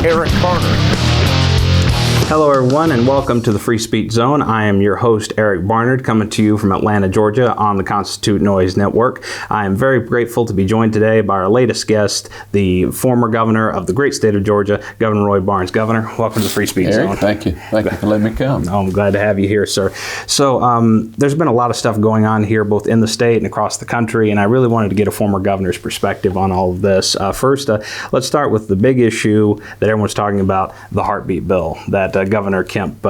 Eric Barnard. Hello everyone and welcome to the Free Speech Zone. I am your host Eric Barnard, coming to you from Atlanta, Georgia on the CONSTITUTE Noise Network. I am very grateful to be joined today by our latest guest, the former governor of the great state of Georgia, Governor Roy Barnes. Governor, welcome to the Free Speech Eric, Zone. thank you. Thank you for letting me come. I'm glad to have you here, sir. So there's been a lot of stuff going on here, both in the state and across the country, and I really wanted to get a former governor's perspective on all of this. First, let's start with the big issue that everyone's talking about, the heartbeat bill that Governor Kemp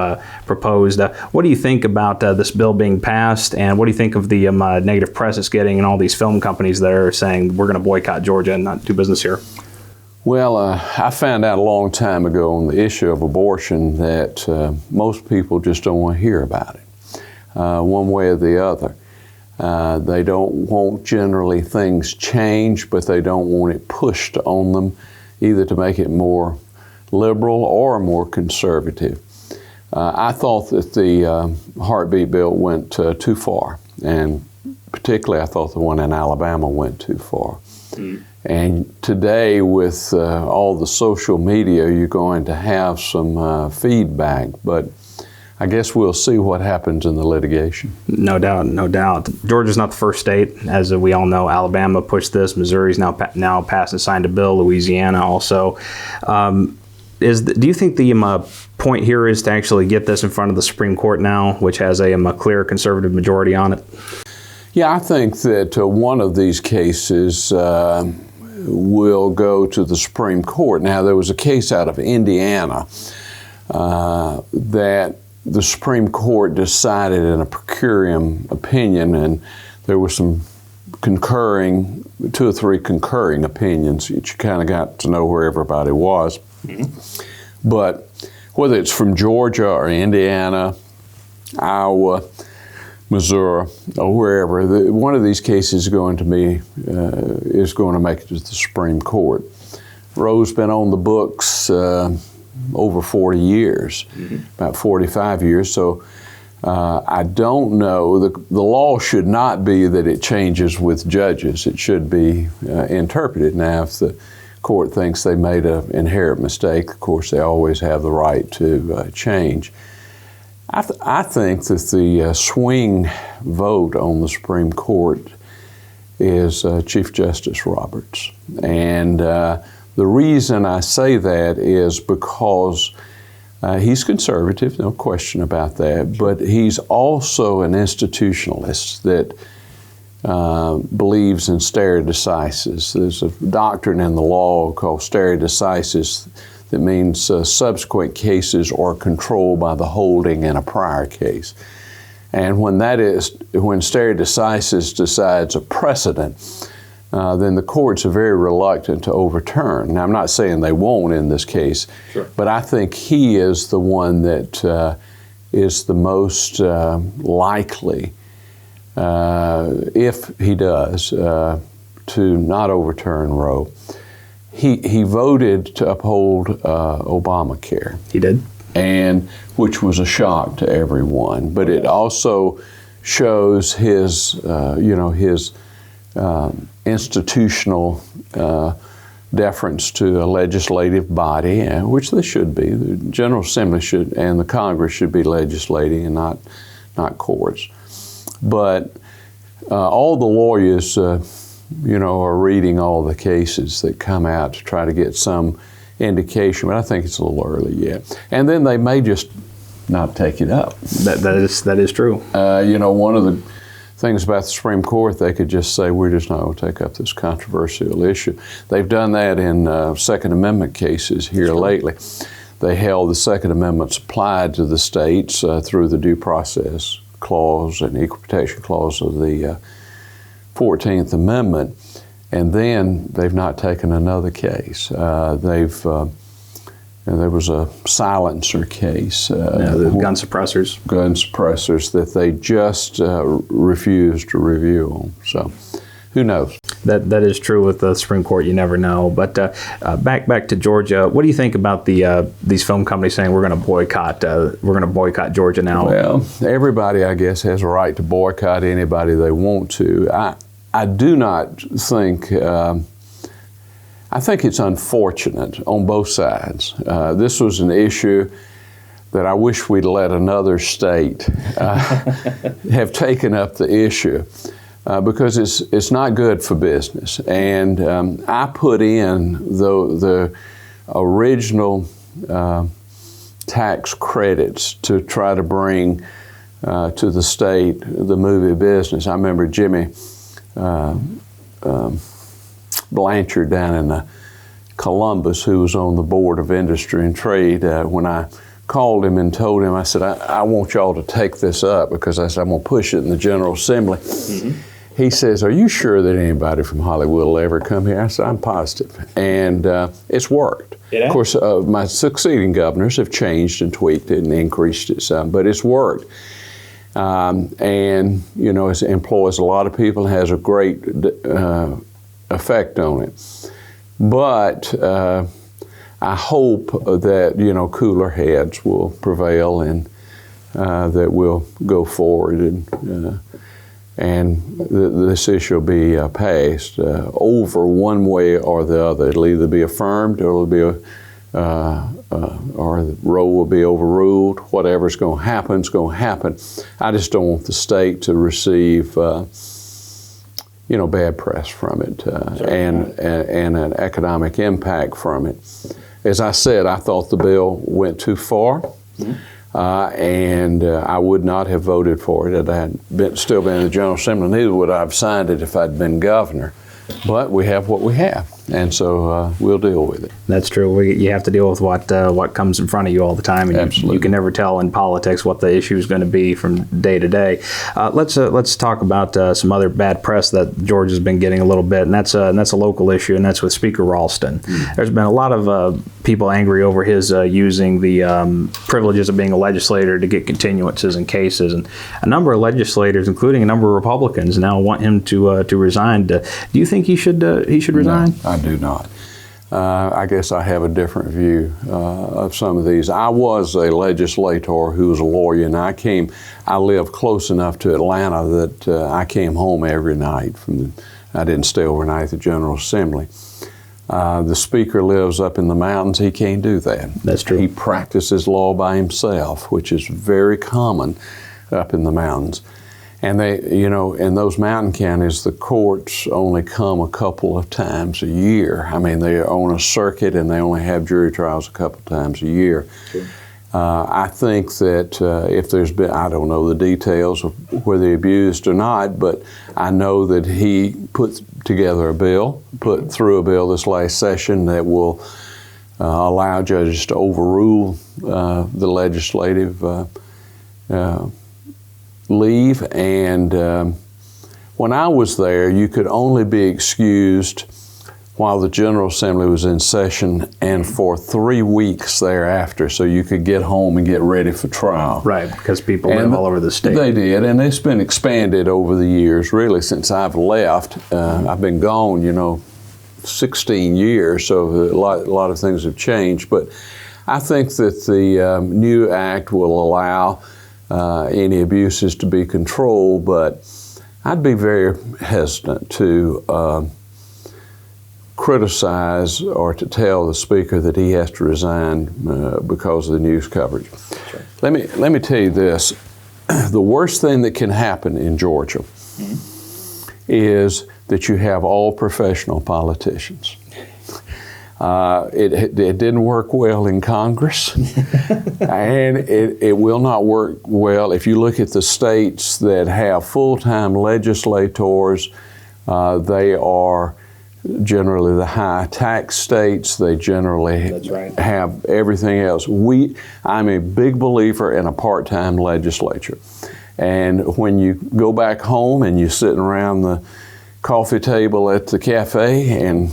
proposed. What do you think about this bill being passed, and what do you think of the negative press it's getting and all these film companies that are saying we're going to boycott Georgia and not do business here? Well, I found out a long time ago on the issue of abortion that most people just don't want to hear about it, one way or the other. They don't want generally things changed, but they don't want it pushed on them, either to make it more liberal or more conservative. I thought that the heartbeat bill went too far, and particularly I thought the one in Alabama went too far. And today, with all the social media, you're going to have some feedback, but I guess we'll see what happens in the litigation. No doubt, no doubt. Georgia's not the first state, as we all know. Alabama pushed this. Missouri's now passed and signed a bill. Louisiana also. Do you think the point here is to actually get this in front of the Supreme Court now, which has a clear conservative majority on it? Yeah, I think that one of these cases will go to the Supreme Court. Now, there was a case out of Indiana that the Supreme Court decided in a per curiam opinion, and there were some two or three concurring opinions that you kind of got to know where everybody was. But whether it's from Georgia or Indiana, Iowa, Missouri, or wherever, one of these cases is going to make it to the Supreme Court. Roe's been on the books over 40 years, about 45 years. So I don't know. The law should not be that it changes with judges. It should be interpreted. Now, if the court thinks they made an inherent mistake, of course, they always have the right to change. I think that the swing vote on the Supreme Court is Chief Justice Roberts. And the reason I say that is because he's conservative, no question about that, but he's also an institutionalist that believes in stare decisis. There's a doctrine in the law called stare decisis that means subsequent cases are controlled by the holding in a prior case. And when stare decisis decides a precedent, then the courts are very reluctant to overturn. Now, I'm not saying they won't in this case, sure, but I think he is the one that is the most likely, if he does, to not overturn Roe. He voted to uphold Obamacare. He did. And which was a shock to everyone. But it also shows his institutional deference to a legislative body, which they should be. The General Assembly should, and the Congress should be legislating and not courts. But all the lawyers, are reading all the cases that come out to try to get some indication, but I think it's a little early yet. And then they may just not take it up. That is true. One of the things about the Supreme Court, they could just say, we're just not going to take up this controversial issue. They've done that in Second Amendment cases here lately. They held the Second Amendment's applied to the states through the Due Process Clause and Equal Protection Clause of the 14th Amendment, and then they've not taken another case. There was a silencer case. The gun suppressors. Gun suppressors that they just refused to review on. So, who knows? That is true with the Supreme Court. You never know. But back to Georgia. What do you think about these film companies saying we're going to boycott Georgia now? Well, everybody, I guess, has a right to boycott anybody they want to. I do not think I think it's unfortunate on both sides. This was an issue that I wish we'd let another state have taken up the issue because it's not good for business. And I put in the original tax credits to try to bring to the state the movie business. I remember Jimmy Blanchard down in Columbus, who was on the Board of Industry and Trade, when I called him and told him, I said, I want y'all to take this up because I said, I'm going to push it in the General Assembly. Mm-hmm. He says, are you sure that anybody from Hollywood will ever come here? I said, I'm positive. And it's worked. Yeah. Of course, my succeeding governors have changed and tweaked it and increased it some, but it's worked. And, you know, it employs a lot of people and has a great effect on it. But I hope that, you know, cooler heads will prevail and that we'll go forward and this issue will be passed over one way or the other. It'll either be affirmed or it'll be or the role will be overruled. Whatever's going to happen is going to happen. I just don't want the state to receive you know, bad press from it and an economic impact from it. As I said, I thought the bill went too far, and I would not have voted for it if I had still been in the General Assembly. Neither would I have signed it if I'd been governor. But we have what we have, and so we'll deal with it. That's true. You have to deal with what comes in front of you all the time, and Absolutely. You can never tell in politics what the issue is going to be from day to day. Let's talk about some other bad press that George has been getting a little bit, and that's a local issue, and that's with Speaker Ralston. There's been a lot of people angry over his using the privileges of being a legislator to get continuances in cases, and a number of legislators, including a number of Republicans, now want him to resign. Do you think he should resign? No, I do not. I guess I have a different view of some of these. I was a legislator who was a lawyer, and I lived close enough to Atlanta that I came home every night. I didn't stay overnight at the General Assembly. The Speaker lives up in the mountains. He can't do that. That's true. He practices law by himself, which is very common up in the mountains. And in those mountain counties, the courts only come a couple of times a year. I mean, they're on a circuit and they only have jury trials a couple of times a year. Sure. I think that if there's been, I don't know the details of whether he abused or not, but I know that he put through a bill this last session that will allow judges to overrule the legislative leave. And when I was there, you could only be excused while the General Assembly was in session and for 3 weeks thereafter, so you could get home and get ready for trial. Right, because people live all over the state. They did, and it's been expanded over the years, really, since I've left. I've been gone, 16 years, so a lot of things have changed. But I think that the new act will allow any abuses to be controlled, but I'd be very hesitant to criticize or to tell the Speaker that he has to resign because of the news coverage. Sure. Let me tell you this. The worst thing that can happen in Georgia is that you have all professional politicians. It didn't work well in Congress, and it will not work well if you look at the states that have full-time legislators. They are generally the high tax states. They generally have everything else. I'm a big believer in a part-time legislature. And when you go back home and you're sitting around the coffee table at the cafe, and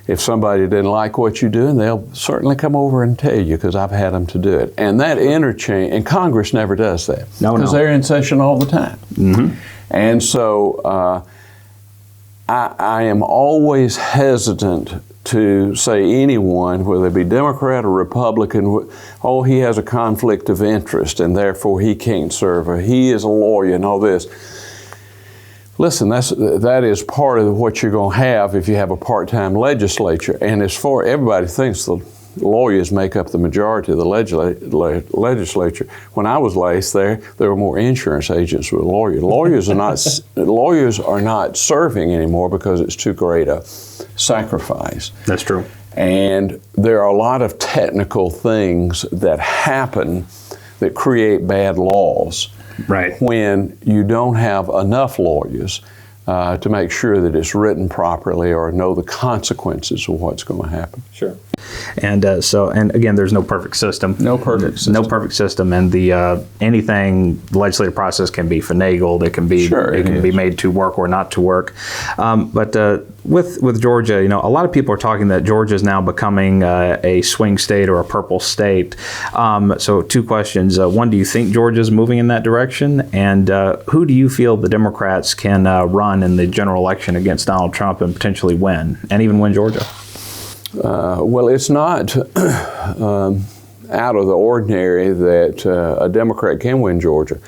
if somebody didn't like what you're doing, they'll certainly come over and tell you, because I've had them to do it. And that interchange, and Congress never does that, because they're in session all the time. Mm-hmm. And so I am always hesitant to say anyone, whether it be Democrat or Republican, oh, he has a conflict of interest and therefore he can't serve, or he is a lawyer and all this. Listen, that is part of what you're going to have if you have a part-time legislature. And as far everybody thinks the lawyers make up the majority of the legislature. When I was last there were more insurance agents with lawyers. Lawyers are not serving anymore because it's too great a sacrifice. That's true. And there are a lot of technical things that happen that create bad laws. Right. When you don't have enough lawyers to make sure that it's written properly or know the consequences of what's going to happen. Sure. And and again, there's no perfect system. No perfect system. No perfect system, and the anything the legislative process can be finagled. It can be be made to work or not to work. But with Georgia, you know, a lot of people are talking that Georgia is now becoming a swing state or a purple state. So two questions. One, do you think Georgia is moving in that direction? And who do you feel the Democrats can run in the general election against Donald Trump and potentially win, and even win Georgia? Well, it's not out of the ordinary that a Democrat can win Georgia.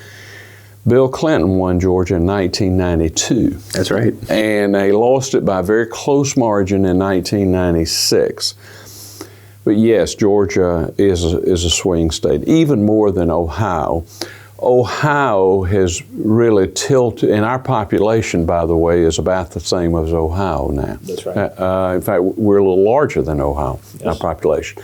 Bill Clinton won Georgia in 1992. That's right. And they lost it by a very close margin in 1996. But yes, Georgia is a swing state, even more than Ohio. Ohio has really tilted, and our population, by the way, is about the same as Ohio now. That's right. In fact, we're a little larger than Ohio, yes. Our population.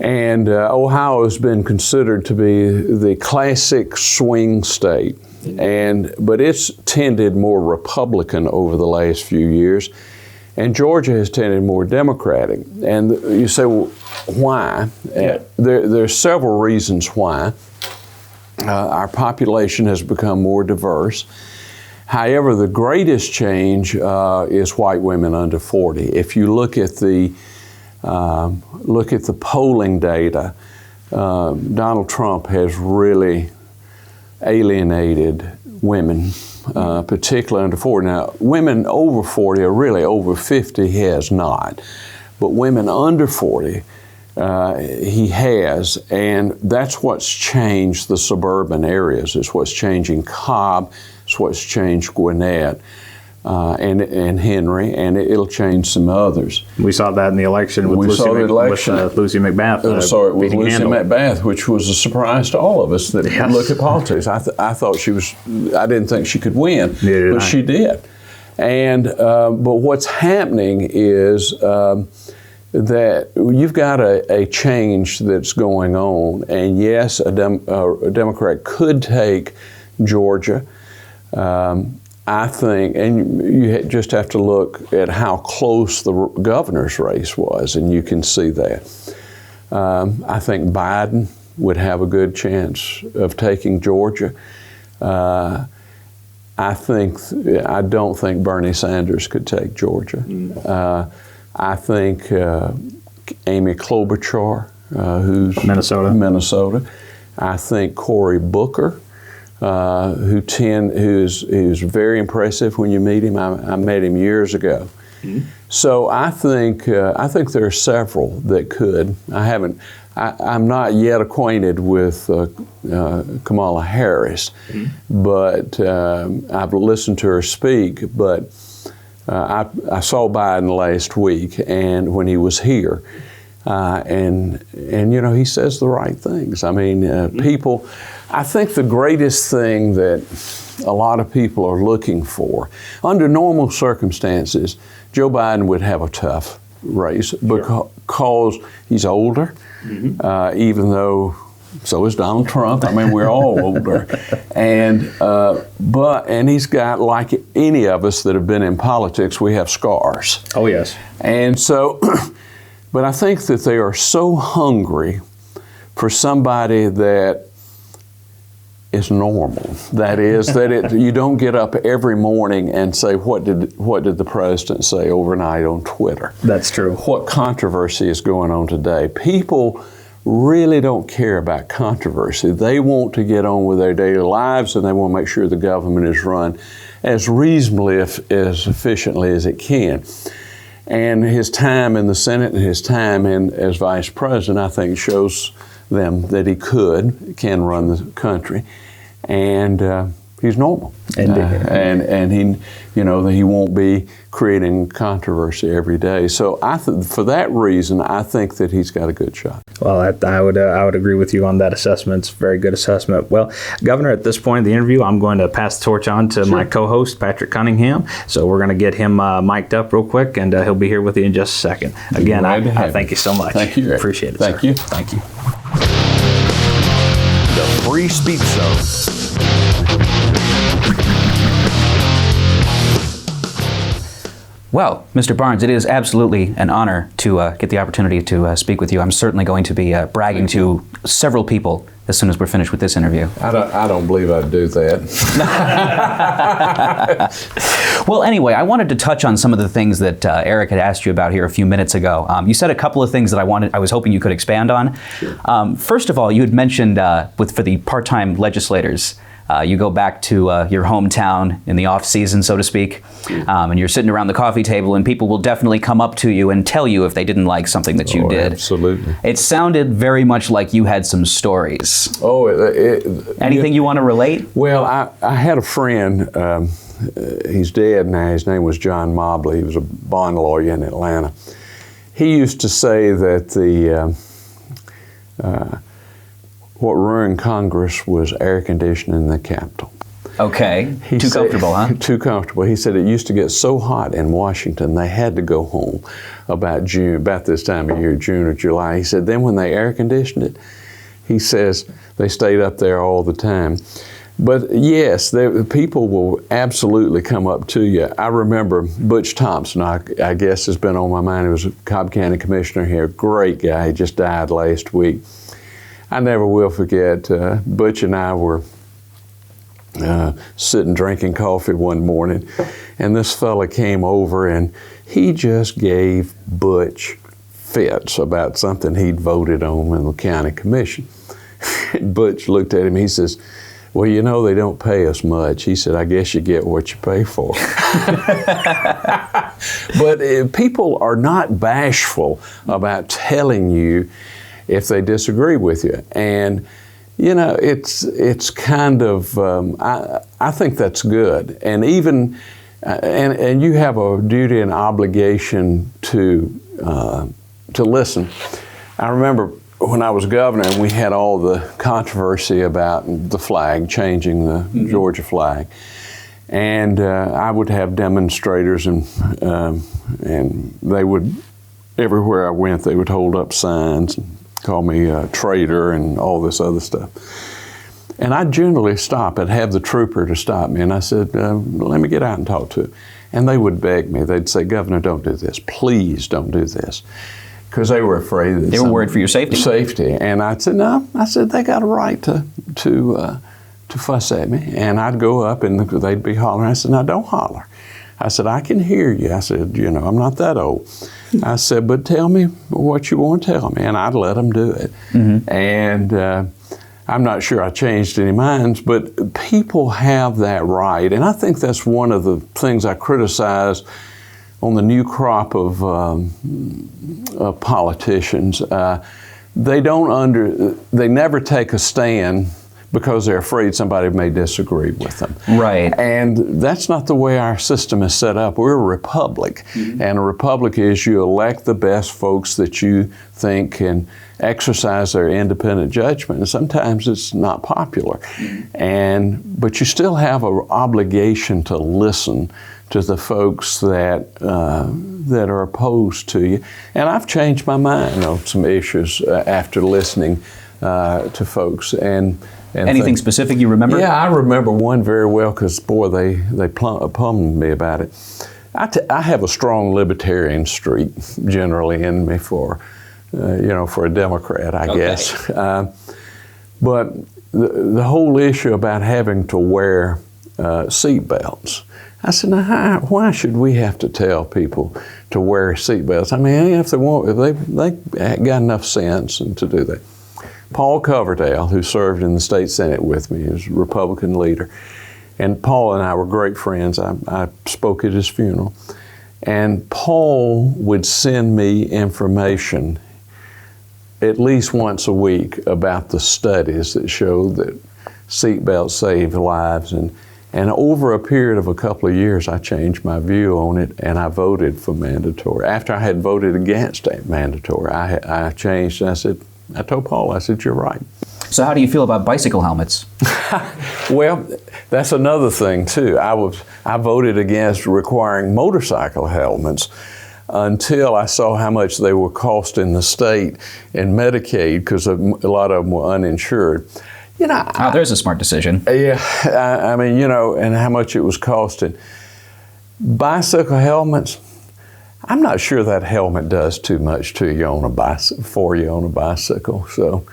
And Ohio has been considered to be the classic swing state, but it's tended more Republican over the last few years, and Georgia has tended more Democratic. And you say, well, why? Yeah. There's several reasons why. Our population has become more diverse. However, the greatest change is white women under 40. If you look at the polling data, Donald Trump has really alienated women, particularly under 40. Now, women over 40 or really over 50 he has not, but women under 40 he has, and that's what's changed the suburban areas. It's what's changing Cobb, it's what's changed Gwinnett and Henry, and it'll change some others. We saw that in the election with Lucy McBath. With Lucy McBath, which was a surprise to all of us that look at politics. I thought I didn't think she could win, but she did. And but what's happening is that you've got a change that's going on, and yes, a Democrat could take Georgia. I think, and you just have to look at how close the governor's race was, and you can see that. I think Biden would have a good chance of taking Georgia. I don't think Bernie Sanders could take Georgia. I think Amy Klobuchar, who's Minnesota. I think Cory Booker, who's very impressive when you meet him. I met him years ago. Mm-hmm. So I think there are several that could. I'm not yet acquainted with Kamala Harris, but I've listened to her speak. But I saw Biden last week, and when he was here, and you know, he says the right things. I mean, people. I think the greatest thing that a lot of people are looking for, under normal circumstances, Joe Biden would have a tough race because he's older, even though so is Donald Trump. I mean, we're all older. And he's got, like any of us that have been in politics, we have scars. Oh, yes. And so, but I think that they are so hungry for somebody that is normal. That is, you don't get up every morning and say, what did the president say overnight on Twitter? That's true. What controversy is going on today? People really don't care about controversy. They want to get on with their daily lives, and they want to make sure the government is run as reasonably, as efficiently as it can. And his time in the Senate and his time as vice president, I think, shows them that he can run the country. And he's normal. And he, that he won't be creating controversy every day. So for that reason, I think that he's got a good shot. Well, I would agree with you on that assessment. It's a very good assessment. Well, Governor, at this point in the interview, I'm going to pass the torch on to my co-host, Patrick Cunningham. So we're going to get him mic'd up real quick, and he'll be here with you in just a second. Again, I thank you so much. Thank you, Eric. Appreciate it, Thank sir. you. Thank you. The Free Speech Zone. Well, Mr. Barnes, it is absolutely an honor to get the opportunity to speak with you. I'm certainly going to be bragging to several people as soon as we're finished with this interview. I don't believe I'd do that. Well, anyway, I wanted to touch on some of the things that Eric had asked you about here a few minutes ago. You said a couple of things that I was hoping you could expand on. Sure. First of all, you had mentioned for the part-time legislators, you go back to your hometown in the off season, so to speak, and you're sitting around the coffee table, and people will definitely come up to you and tell you if they didn't like something that you did. Absolutely. It sounded very much like you had some stories. Anything you want to relate? Well, I had a friend, he's dead now, his name was John Mobley, he was a bond lawyer in Atlanta. He used to say that what ruined Congress was air conditioning in the Capitol. Okay. Too comfortable, huh? Too comfortable. He said it used to get so hot in Washington they had to go home about this time of year, June or July. He said then when they air conditioned it, he says they stayed up there all the time. But yes, people will absolutely come up to you. I remember Butch Thompson, I guess has been on my mind. He was a Cobb County Commissioner here, great guy. He just died last week. I never will forget, Butch and I were sitting drinking coffee one morning, and this fella came over and he just gave Butch fits about something he'd voted on in the county commission. Butch looked at him, he says, well, they don't pay us much. He said, I guess you get what you pay for. But people are not bashful about telling you if they disagree with you. And, it's kind of, I think that's good. And even, and you have a duty and obligation to listen. I remember when I was governor and we had all the controversy about the flag, changing the Georgia flag. And I would have demonstrators and they would, everywhere I went, they would hold up signs and call me a traitor and all this other stuff. And I'd generally stop and have the trooper to stop me. And I said, let me get out and talk to him. And they would beg me. They'd say, Governor, don't do this. Please don't do this. Because they were afraid that they were worried for your safety. Safety. And I said, no. I said, they got a right to fuss at me. And I'd go up and they'd be hollering. I said, no, don't holler. I said, I can hear you. I said, I'm not that old. I said, but tell me what you want to tell me. And I'd let them do it. Mm-hmm. And I'm not sure I changed any minds, but people have that right. And I think that's one of the things I criticize on the new crop of politicians. They never take a stand because they're afraid somebody may disagree with them. Right. And that's not the way our system is set up. We're a republic. Mm-hmm. And a republic is you elect the best folks that you think can exercise their independent judgment. And sometimes it's not popular. Mm-hmm. But you still have an obligation to listen to the folks that are opposed to you. And I've changed my mind on some issues after listening to folks. And anything specific you remember? Yeah, I remember one very well because, boy, they pummeled me about it. I have a strong libertarian streak generally in me for a Democrat, I guess. But the whole issue about having to wear seat belts, I said, now, why should we have to tell people to wear seat belts? I mean, if they got enough sense and to do that. Paul Coverdell, who served in the state Senate with me, is a Republican leader. And Paul and I were great friends. I spoke at his funeral. And Paul would send me information at least once a week about the studies that showed that seatbelts save lives. And And over a period of a couple of years, I changed my view on it, and I voted for mandatory. After I had voted against mandatory, I changed, and I told Paul, I said, you're right. So how do you feel about bicycle helmets? Well, that's another thing too. I voted against requiring motorcycle helmets until I saw how much they were costing the state and Medicaid, because a lot of them were uninsured. You know, there's a smart decision. Yeah, I mean, you know, and how much it was costing. Bicycle helmets, I'm not sure that helmet does too much to you on a bicycle, for you on a bicycle. So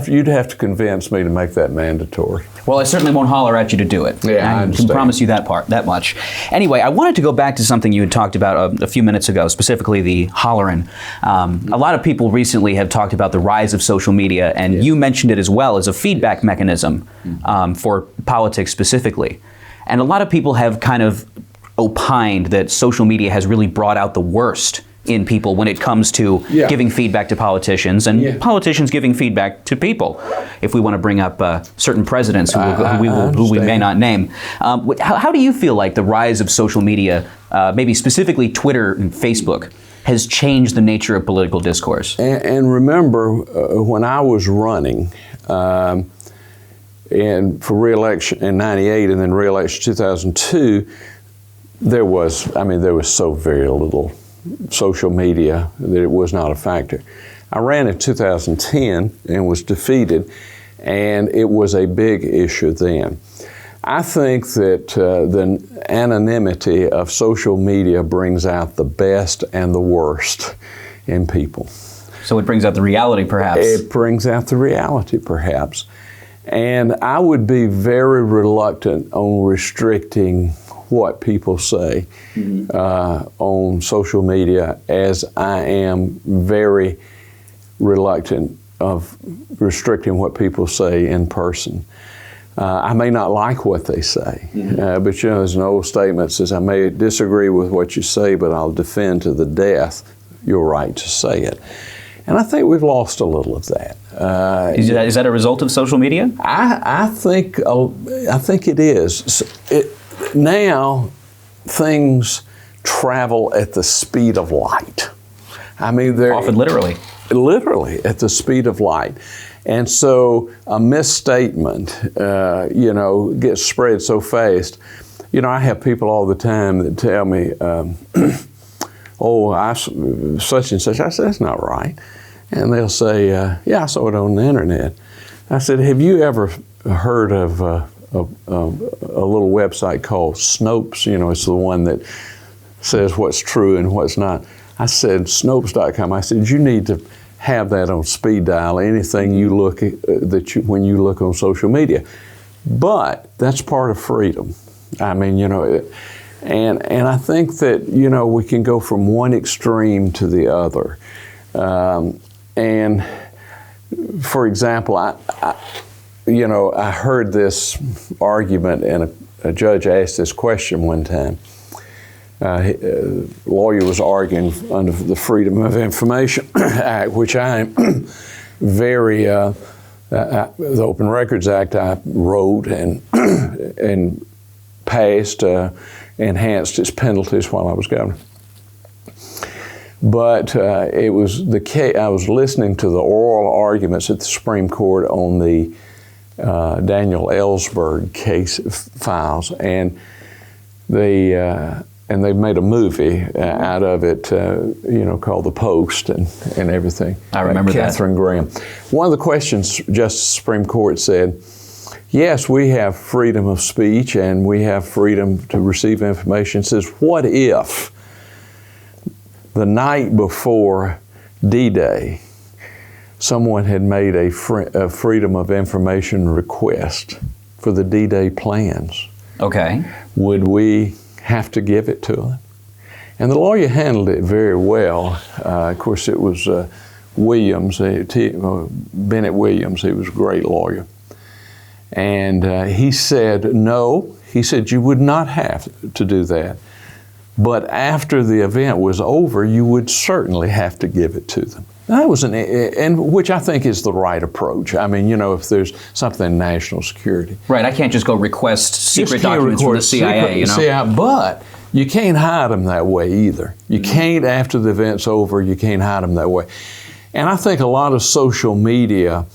you'd have to convince me to make that mandatory. Well, I certainly won't holler at you to do it. Yeah, I can promise you that much. Anyway, I wanted to go back to something you had talked about a few minutes ago, specifically the hollering. A lot of people recently have talked about the rise of social media, and you mentioned it as well as a feedback mechanism for politics specifically. And a lot of people have kind of opined that social media has really brought out the worst in people when it comes to giving feedback to politicians and politicians giving feedback to people. If we want to bring up certain presidents who we may not name. How do you feel like the rise of social media, maybe specifically Twitter and Facebook, has changed the nature of political discourse? And remember, when I was running, and for re-election in '98 and then re-election 2002, there was so very little social media that it was not a factor. I ran in 2010 and was defeated, and it was a big issue then. I think that the anonymity of social media brings out the best and the worst in people. So it brings out the reality, perhaps. It brings out the reality, perhaps. And I would be very reluctant on restricting what people say on social media, as I am very reluctant of restricting what people say in person. I may not like what they say, but you know, there's an old statement that says, I may disagree with what you say, but I'll defend to the death your right to say it. And I think we've lost a little of that. Is that a result of social media? I think it is. Now, things travel at the speed of light. I mean, they're often literally at the speed of light. And so a misstatement, gets spread so fast. You know, I have people all the time that tell me, such and such. I said, that's not right. And they'll say, yeah, I saw it on the internet. I said, have you ever heard of a little website called Snopes? You know, it's the one that says what's true and what's not. I said, Snopes.com. I said, you need to have that on speed dial, anything you look at, when you look on social media. But that's part of freedom. I mean, you know, and I think that, you know, we can go from one extreme to the other. And for example, I heard this argument, and a judge asked this question one time. A lawyer was arguing under the Freedom of Information Act, which I am very, the Open Records Act I wrote and passed, enhanced its penalties while I was governor. But it was the case. I was listening to the oral arguments at the Supreme Court on the Daniel Ellsberg case files, and they made a movie out of it, called The Post and everything. I remember Katharine Graham. One of the questions, Justice Supreme Court said, yes, we have freedom of speech and we have freedom to receive information. It says, what if the night before D-Day, someone had made a Freedom of Information request for the D-Day plans? Okay. Would we have to give it to them? And the lawyer handled it very well. Of course, it was Williams, Bennett Williams. He was a great lawyer. And he said, no. He said, you would not have to do that. But after the event was over, you would certainly have to give it to them. That was and which I think is the right approach. I mean, if there's something in national security. Right, I can't just go request secret documents from the CIA, But you can't hide them that way either. You can't, after the event's over, you can't hide them that way. And I think a lot of social media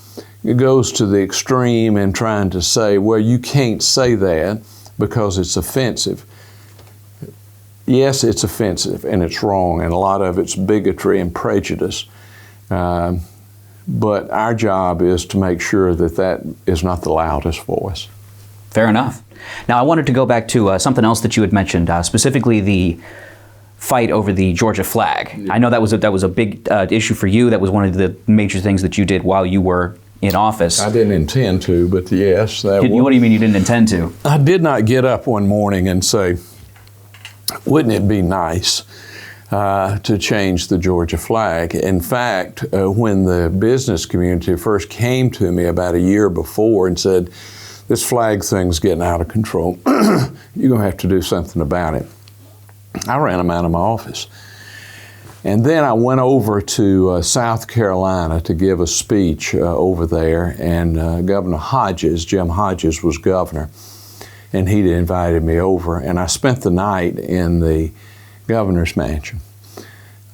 goes to the extreme in trying to say, well, you can't say that because it's offensive. Yes, it's offensive and it's wrong, and a lot of it's bigotry and prejudice. But our job is to make sure that that is not the loudest voice. Fair enough. Now, I wanted to go back to something else that you had mentioned, specifically the fight over the Georgia flag. Yeah. I know that was a big issue for you. That was one of the major things that you did while you were in office. I didn't intend to, but yes, that was. What do you mean you didn't intend to? I did not get up one morning and say, wouldn't it be nice to change the Georgia flag? In fact, when the business community first came to me about a year before and said, this flag thing's getting out of control, you're going to have to do something about it, I ran them out of my office. And then I went over to South Carolina to give a speech over there, and Governor Hodges, Jim Hodges, was governor, and he'd invited me over, and I spent the night in the governor's mansion.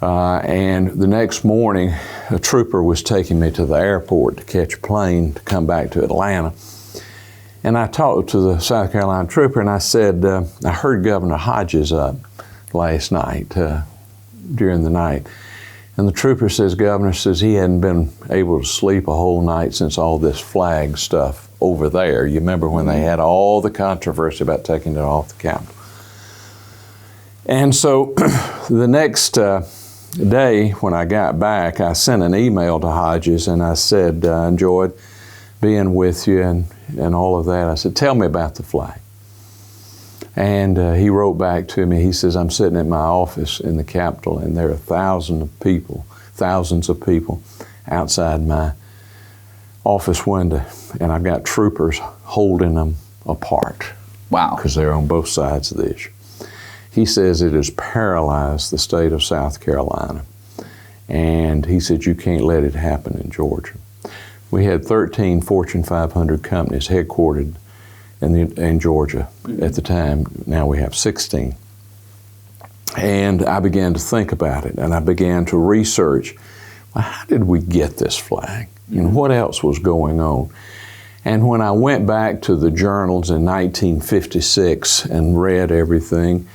And the next morning, a trooper was taking me to the airport to catch a plane to come back to Atlanta. And I talked to the South Carolina trooper, and I said, I heard Governor Hodges up last night, during the night. And the trooper says, Governor says he hadn't been able to sleep a whole night since all this flag stuff over there. You remember when they had all the controversy about taking it off the Capitol. And so the next day when I got back, I sent an email to Hodges, and I said, I enjoyed being with you and all of that. I said, tell me about the flag. And he wrote back to me. He says, I'm sitting in my office in the Capitol, and there are thousands of people outside my office window, and I've got troopers holding them apart. Wow. Because they're on both sides of the issue. He says it has paralyzed the state of South Carolina. And he said, you can't let it happen in Georgia. We had 13 Fortune 500 companies headquartered in Georgia at the time. Now we have 16. And I began to think about it, and I began to research, well, how did we get this flag? And what else was going on? And when I went back to the journals in 1956 and read everything,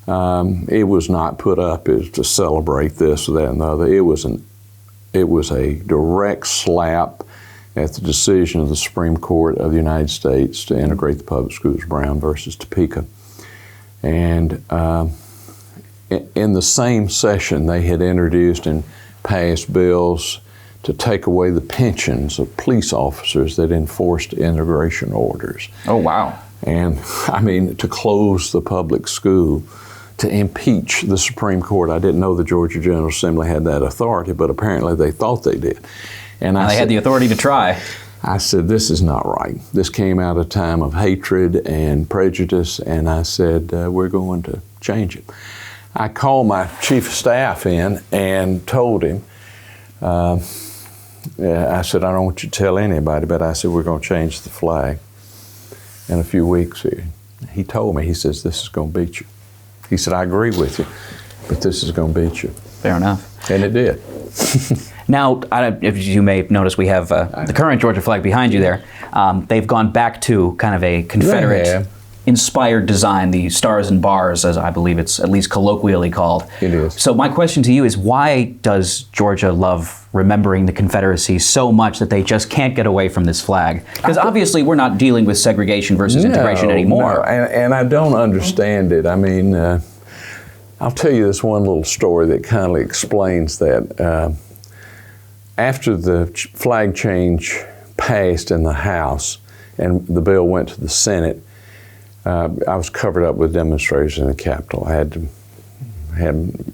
it was not put up as to celebrate this or that and the other. It was a direct slap at the decision of the Supreme Court of the United States to integrate the public schools, Brown versus Topeka. And in the same session, they had introduced and passed bills to take away the pensions of police officers that enforced integration orders. Oh, wow. And, I mean, to close the public school, to impeach the Supreme Court. I didn't know the Georgia General Assembly had that authority, but apparently they thought they did. And they had the authority to try. I said, this is not right. This came out of a time of hatred and prejudice, and I said, we're going to change it. I called my chief of staff in and told him, I said, I don't want you to tell anybody, but I said, we're going to change the flag in a few weeks here. He told me, he says, this is going to beat you. He said, I agree with you, but this is going to beat you. Fair enough. And it did. Now, if you may notice, we have the current Georgia flag behind you there. They've gone back to kind of a Confederate-inspired design, the stars and bars, as I believe it's at least colloquially called. It is. So my question to you is, why does Georgia love remembering the Confederacy so much that they just can't get away from this flag? Because obviously we're not dealing with segregation versus integration anymore. No, and I don't understand it. I mean, I'll tell you this one little story that kind of explains that. After the flag change passed in the House and the bill went to the Senate, I was covered up with demonstrators in the Capitol. I had to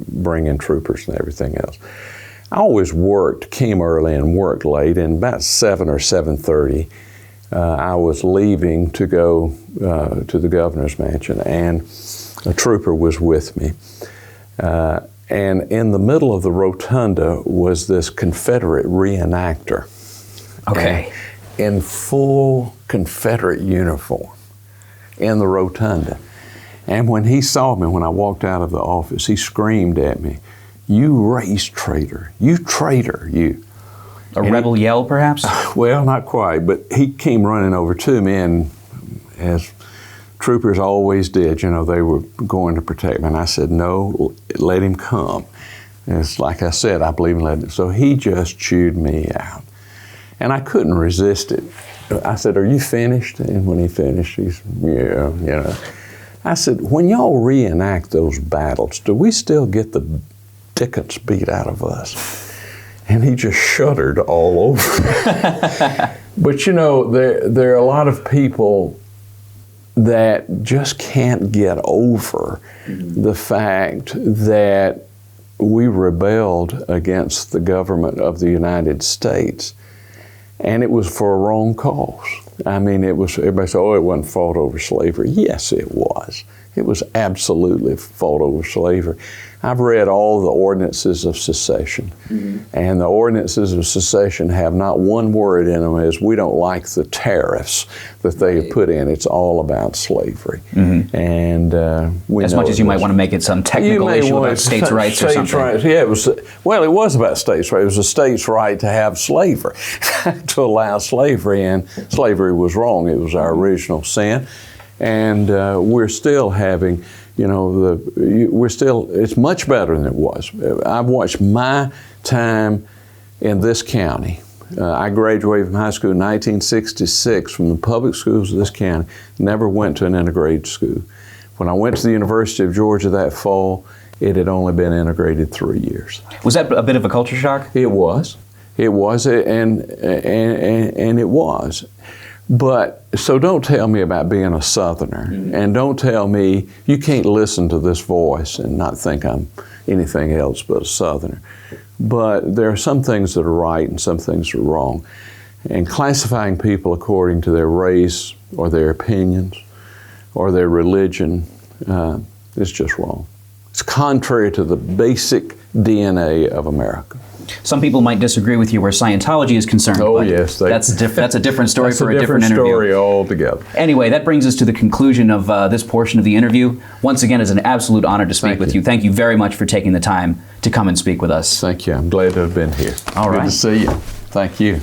bring in troopers and everything else. I always came early and worked late, and about 7 or 7:30, I was leaving to go to the governor's mansion, and a trooper was with me. And in the middle of the rotunda was this Confederate reenactor. Okay. In full Confederate uniform in the rotunda. And when he saw me, when I walked out of the office, he screamed at me, "You race traitor, you traitor, you." A rebel yell, perhaps? Well, not quite, but he came running over to me, and as troopers always did, you know, they were going to protect me. And I said, "No, let him come." And it's like I said, I believe in letting him. So he just chewed me out. And I couldn't resist it. I said, "Are you finished?" And when he finished, he said, "Yeah, you know." I said, "When y'all reenact those battles, do we still get the dickens beat out of us?" And he just shuddered all over. But you know, there are a lot of people that just can't get over the fact that we rebelled against the government of the United States. And it was for a wrong cause. I mean, it was, everybody said, "Oh, it wasn't fought over slavery." Yes, it was. It was absolutely fought over slavery. I've read all the ordinances of secession, and the ordinances of secession have not one word in them as "we don't like the tariffs that they have put in." It's all about slavery. And as much as you might want to make it some technical issue about states' rights or something. Rights. Yeah, it was about states' rights. It was a state's right to have slavery, to allow slavery, and slavery was wrong. It was our original sin. And we're still having, you know, it's much better than it was. I've watched my time in this county. I graduated from high school in 1966 from the public schools of this county, never went to an integrated school. When I went to the University of Georgia that fall, it had only been integrated 3 years. Was that a bit of a culture shock? It was. It was, and it was. But, so don't tell me about being a Southerner, and don't tell me, you can't listen to this voice and not think I'm anything else but a Southerner. But there are some things that are right and some things are wrong. And classifying people according to their race or their opinions or their religion is just wrong. It's contrary to the basic DNA of America. Some people might disagree with you where Scientology is concerned. Oh, but yes. That's a different story for a different interview. Story altogether. Anyway, that brings us to the conclusion of this portion of the interview. Once again, it's an absolute honor to speak with you. Thank you very much for taking the time to come and speak with us. Thank you. I'm glad to have been here. All right. Good to see you. Thank you.